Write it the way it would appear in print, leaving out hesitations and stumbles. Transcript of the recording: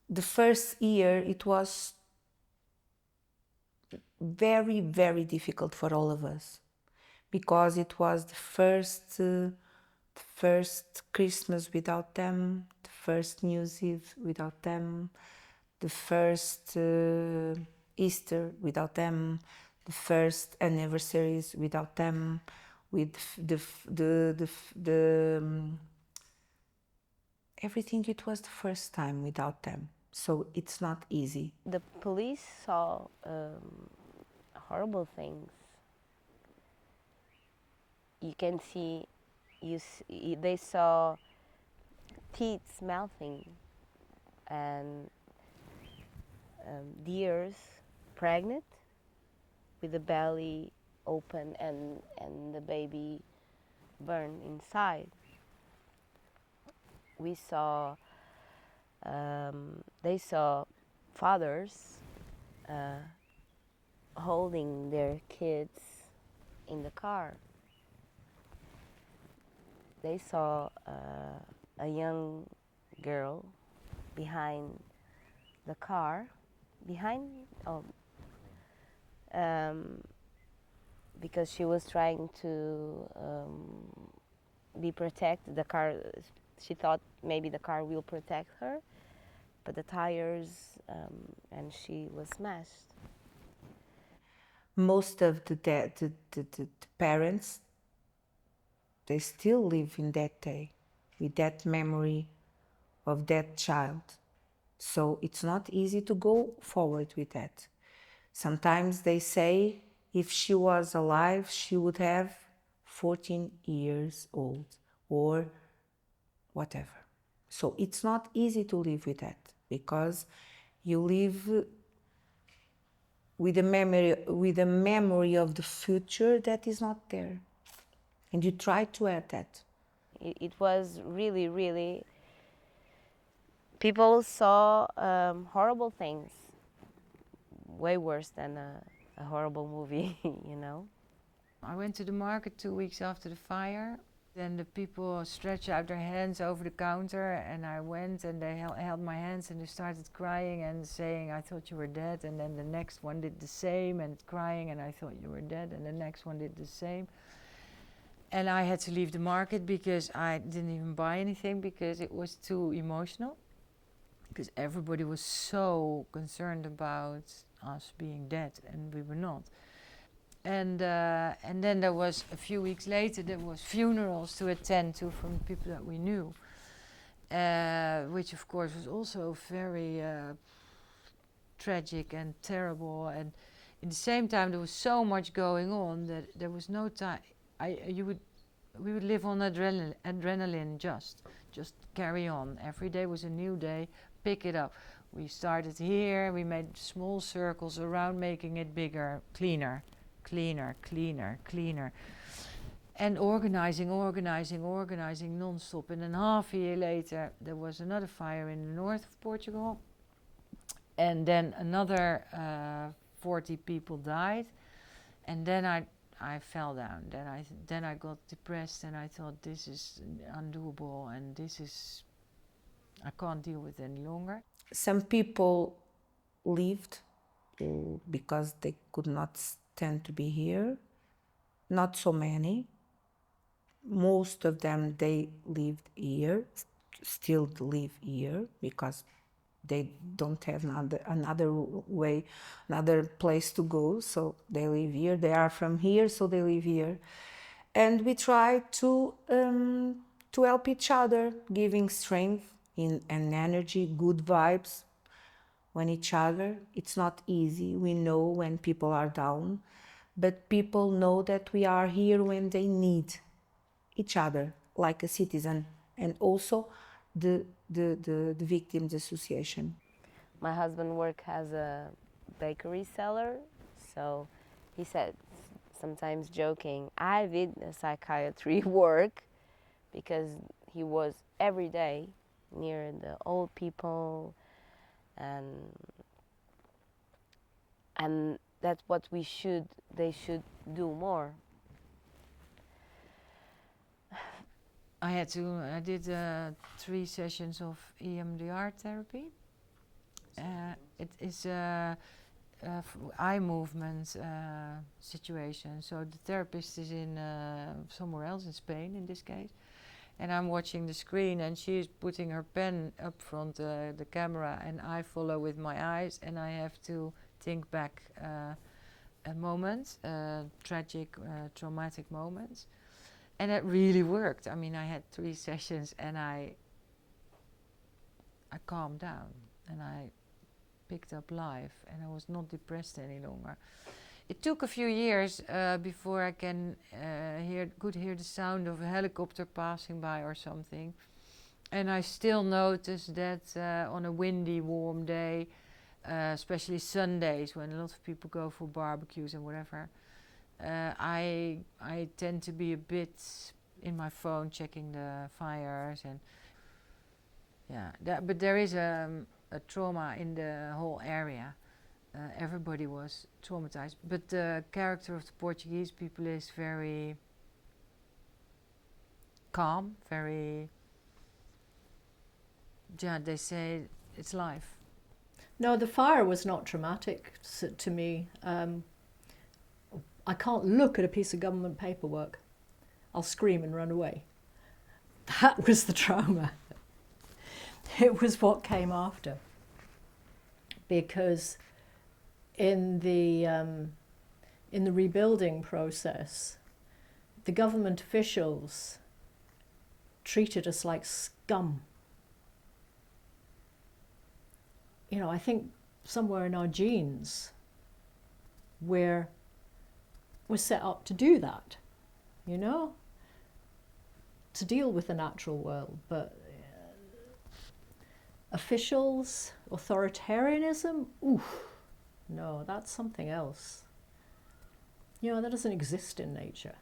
the first year it was very, very difficult for all of us because it was the first Christmas without them, the first New Year's Eve without them, the first Easter without them, the first anniversaries without them, with the everything. It was the first time without them, so it's not easy. The police saw horrible things. You can see, they saw teeth melting and deers pregnant with the belly open and the baby burned inside. We saw, they saw fathers holding their kids in the car. They saw a young girl behind the car, because she was trying to be protected. The car, she thought maybe the car will protect her, but the tires, and she was smashed. Most of the parents, they still live in that day with that memory of that child. So it's not easy to go forward with that. Sometimes they say if she was alive, she would have 14 years old or whatever. So it's not easy to live with that because you live with a memory of the future that is not there, and you try to have that. It was really, really. People saw horrible things, way worse than a horrible movie, you know. I went to the market 2 weeks after the fire. Then the people stretched out their hands over the counter, and I went and they held my hands and they started crying and saying, "I thought you were dead." And then the next one did the same and crying, and "I thought you were dead." And the next one did the same. And I had to leave the market because I didn't even buy anything because it was too emotional. Because everybody was so concerned about us being dead, and we were not. And then there was, a few weeks later, there was funerals to attend to from people that we knew, which of course was also very tragic and terrible. And at the same time, there was so much going on that there was no time. We would live on adrenaline, just carry on. Every day was a new day. Pick it up. We started here. We made small circles around, making it bigger, cleaner, and organizing non-stop. And then half a year later, there was another fire in the north of Portugal, and then another 40 people died. And then I fell down. Then I got depressed, and I thought, this is undoable, and I can't deal with it any longer. Some people lived because they could not stand to be here. Not so many. Most of them, they lived here, still live here because they don't have another way, another place to go, so they live here. They are from here, so they live here. And we try to help each other, giving strength and energy, good vibes when each other. It's not easy. We know when people are down, but people know that we are here when they need each other, like a citizen, and also the Victims Association. My husband worked as a bakery seller, so he said, sometimes joking, I did a psychiatry work because he was every day near the old people, and that's what they should do more. I did 3 sessions of EMDR therapy, It is a eye movement situation. So the therapist is in somewhere else in Spain in this case, and I'm watching the screen, and she's putting her pen up front the camera, and I follow with my eyes, and I have to think back a moment, tragic, traumatic moments, and it really worked. I mean, I had 3 sessions, and I calmed down, and I picked up life, and I was not depressed any longer. It took a few years before I could hear the sound of a helicopter passing by or something, and I still notice that on a windy, warm day, especially Sundays when a lot of people go for barbecues and whatever, I tend to be a bit in my phone checking the fires, and but there is a trauma in the whole area. Everybody was traumatized, but the character of the Portuguese people is very calm, very, they say it's life. No, the fire was not traumatic to me. I can't look at a piece of government paperwork. I'll scream and run away. That was the trauma. It was what came after. Because in the rebuilding process, the government officials treated us like scum. You know, I think somewhere in our genes we're set up to do that, you know, to deal with the natural world. But officials, authoritarianism, no, that's something else. You know, that doesn't exist in nature.